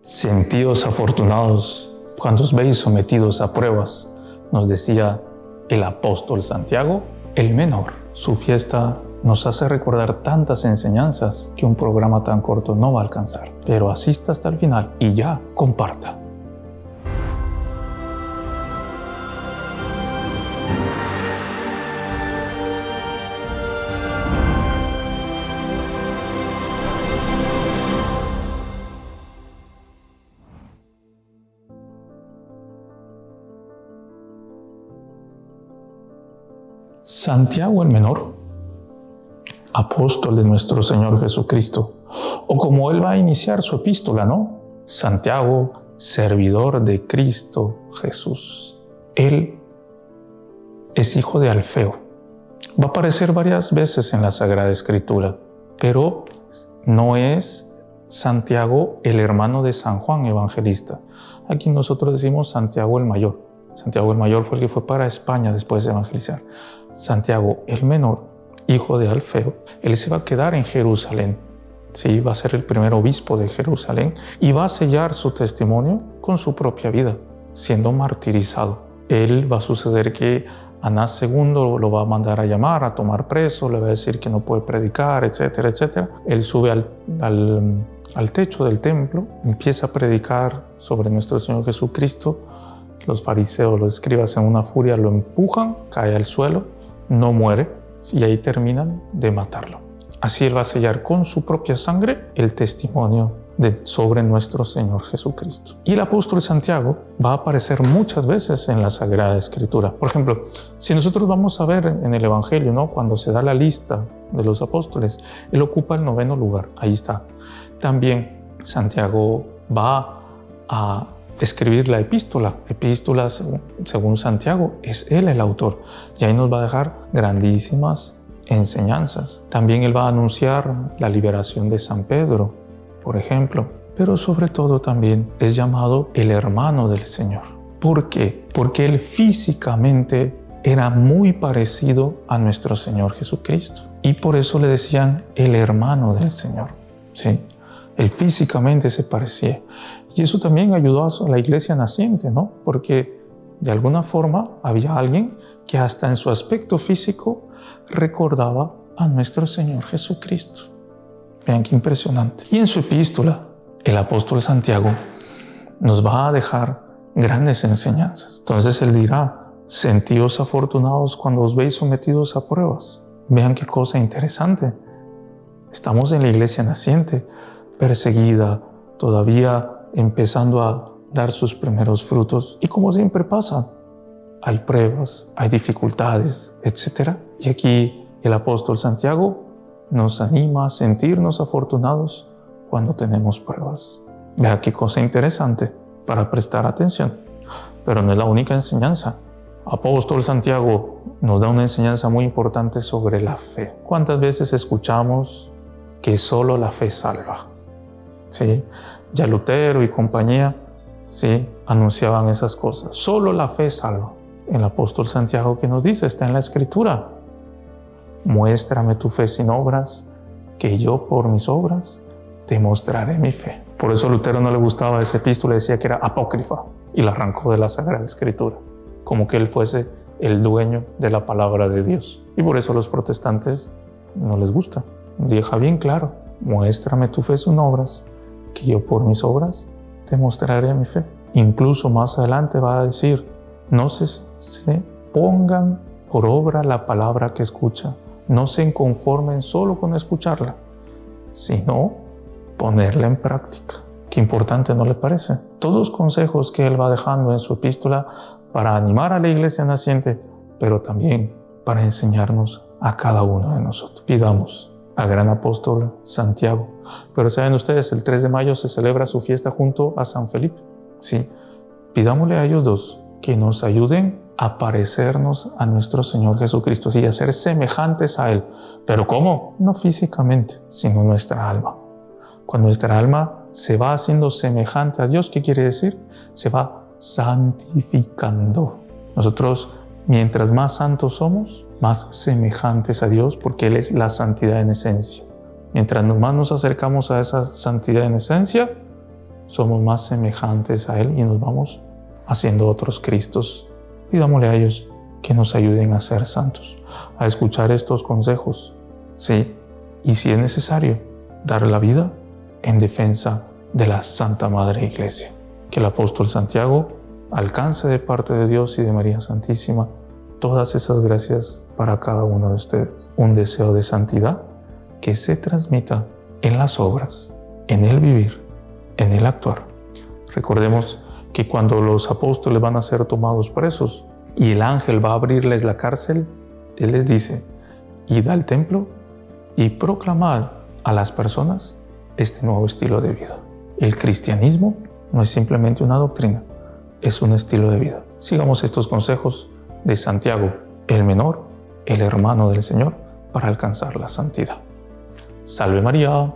Sentíos afortunados cuando os veis sometidos a pruebas, nos decía el apóstol Santiago, el menor. Su fiesta nos hace recordar tantas enseñanzas que un programa tan corto no va a alcanzar. Pero asista hasta el final y ya comparta. Santiago el menor, apóstol de nuestro Señor Jesucristo, o como él va a iniciar su epístola, ¿no? Santiago, servidor de Cristo Jesús. Él es hijo de Alfeo. Va a aparecer varias veces en la Sagrada Escritura, pero no es Santiago el hermano de San Juan Evangelista. Aquí nosotros decimos Santiago el mayor. Santiago el mayor fue el que fue para España después de evangelizar. Santiago el menor, hijo de Alfeo, él se va a quedar en Jerusalén. Sí, va a ser el primer obispo de Jerusalén y va a sellar su testimonio con su propia vida, siendo martirizado. Él va a suceder que Anás II lo va a mandar a llamar, a tomar preso, le va a decir que no puede predicar, etcétera, etcétera. Él sube al techo del templo, empieza a predicar sobre nuestro Señor Jesucristo. Los fariseos, los escribas en una furia lo empujan, cae al suelo, no muere y ahí terminan de matarlo. Así él va a sellar con su propia sangre el testimonio sobre nuestro Señor Jesucristo. Y el apóstol Santiago va a aparecer muchas veces en la Sagrada Escritura. Por ejemplo, si nosotros vamos a ver en el Evangelio, ¿no? Cuando se da la lista de los apóstoles, él ocupa el 9º lugar. Ahí está. También Santiago va a escribir la epístola. Epístola, según Santiago, es él el autor. Y ahí nos va a dejar grandísimas enseñanzas. También él va a anunciar la liberación de San Pedro, por ejemplo. Pero sobre todo también es llamado el hermano del Señor. ¿Por qué? Porque él físicamente era muy parecido a nuestro Señor Jesucristo. Y por eso le decían el hermano del Señor. ¿Sí? Él físicamente se parecía. Y eso también ayudó a la iglesia naciente, ¿no? Porque de alguna forma había alguien que hasta en su aspecto físico recordaba a nuestro Señor Jesucristo. Vean qué impresionante. Y en su epístola, el apóstol Santiago nos va a dejar grandes enseñanzas. Entonces él dirá, sentíos afortunados cuando os veis sometidos a pruebas. Vean qué cosa interesante. Estamos en la iglesia naciente, perseguida, todavía empezando a dar sus primeros frutos. Y como siempre pasa, hay pruebas, hay dificultades, etc. Y aquí el apóstol Santiago nos anima a sentirnos afortunados cuando tenemos pruebas. Vea qué cosa interesante para prestar atención. Pero no es la única enseñanza. Apóstol Santiago nos da una enseñanza muy importante sobre la fe. ¿Cuántas veces escuchamos que solo la fe salva? ¿Sí? Ya Lutero y compañía, ¿sí?, anunciaban esas cosas. Solo la fe salva. El apóstol Santiago, que nos dice, está en la Escritura. Muéstrame tu fe sin obras, que yo por mis obras te mostraré mi fe. Por eso a Lutero no le gustaba esa epístola, decía que era apócrifa y la arrancó de la Sagrada Escritura, como que él fuese el dueño de la palabra de Dios. Y por eso a los protestantes no les gusta. Deja bien claro, muéstrame tu fe sin obras, que yo por mis obras te mostraré mi fe. Incluso más adelante va a decir, no se pongan por obra la palabra que escuchan, no se conformen solo con escucharla, sino ponerla en práctica. Qué importante, ¿no le parece? Todos los consejos que él va dejando en su epístola para animar a la iglesia naciente, pero también para enseñarnos a cada uno de nosotros. Pidamos al gran apóstol Santiago. Pero saben ustedes, el 3 de mayo se celebra su fiesta junto a San Felipe. Sí, pidámosle a ellos dos que nos ayuden a parecernos a nuestro Señor Jesucristo, y a ser semejantes a Él. ¿Pero cómo? No físicamente, sino nuestra alma. Cuando nuestra alma se va haciendo semejante a Dios, ¿qué quiere decir? Se va santificando. Nosotros, mientras más santos somos, más semejantes a Dios, porque Él es la santidad en esencia. Mientras más nos acercamos a esa santidad en esencia, somos más semejantes a Él y nos vamos haciendo otros Cristos. Pidámosle a ellos que nos ayuden a ser santos, a escuchar estos consejos, sí, y si es necesario, dar la vida en defensa de la Santa Madre Iglesia. Que el apóstol Santiago alcance de parte de Dios y de María Santísima todas esas gracias para cada uno de ustedes. Un deseo de santidad que se transmita en las obras, en el vivir, en el actuar. Recordemos que cuando los apóstoles van a ser tomados presos y el ángel va a abrirles la cárcel, Él les dice: id al templo y proclamad a las personas este nuevo estilo de vida. El cristianismo no es simplemente una doctrina, es un estilo de vida. Sigamos estos consejos de Santiago, el menor, el hermano del Señor, para alcanzar la santidad. ¡Salve María!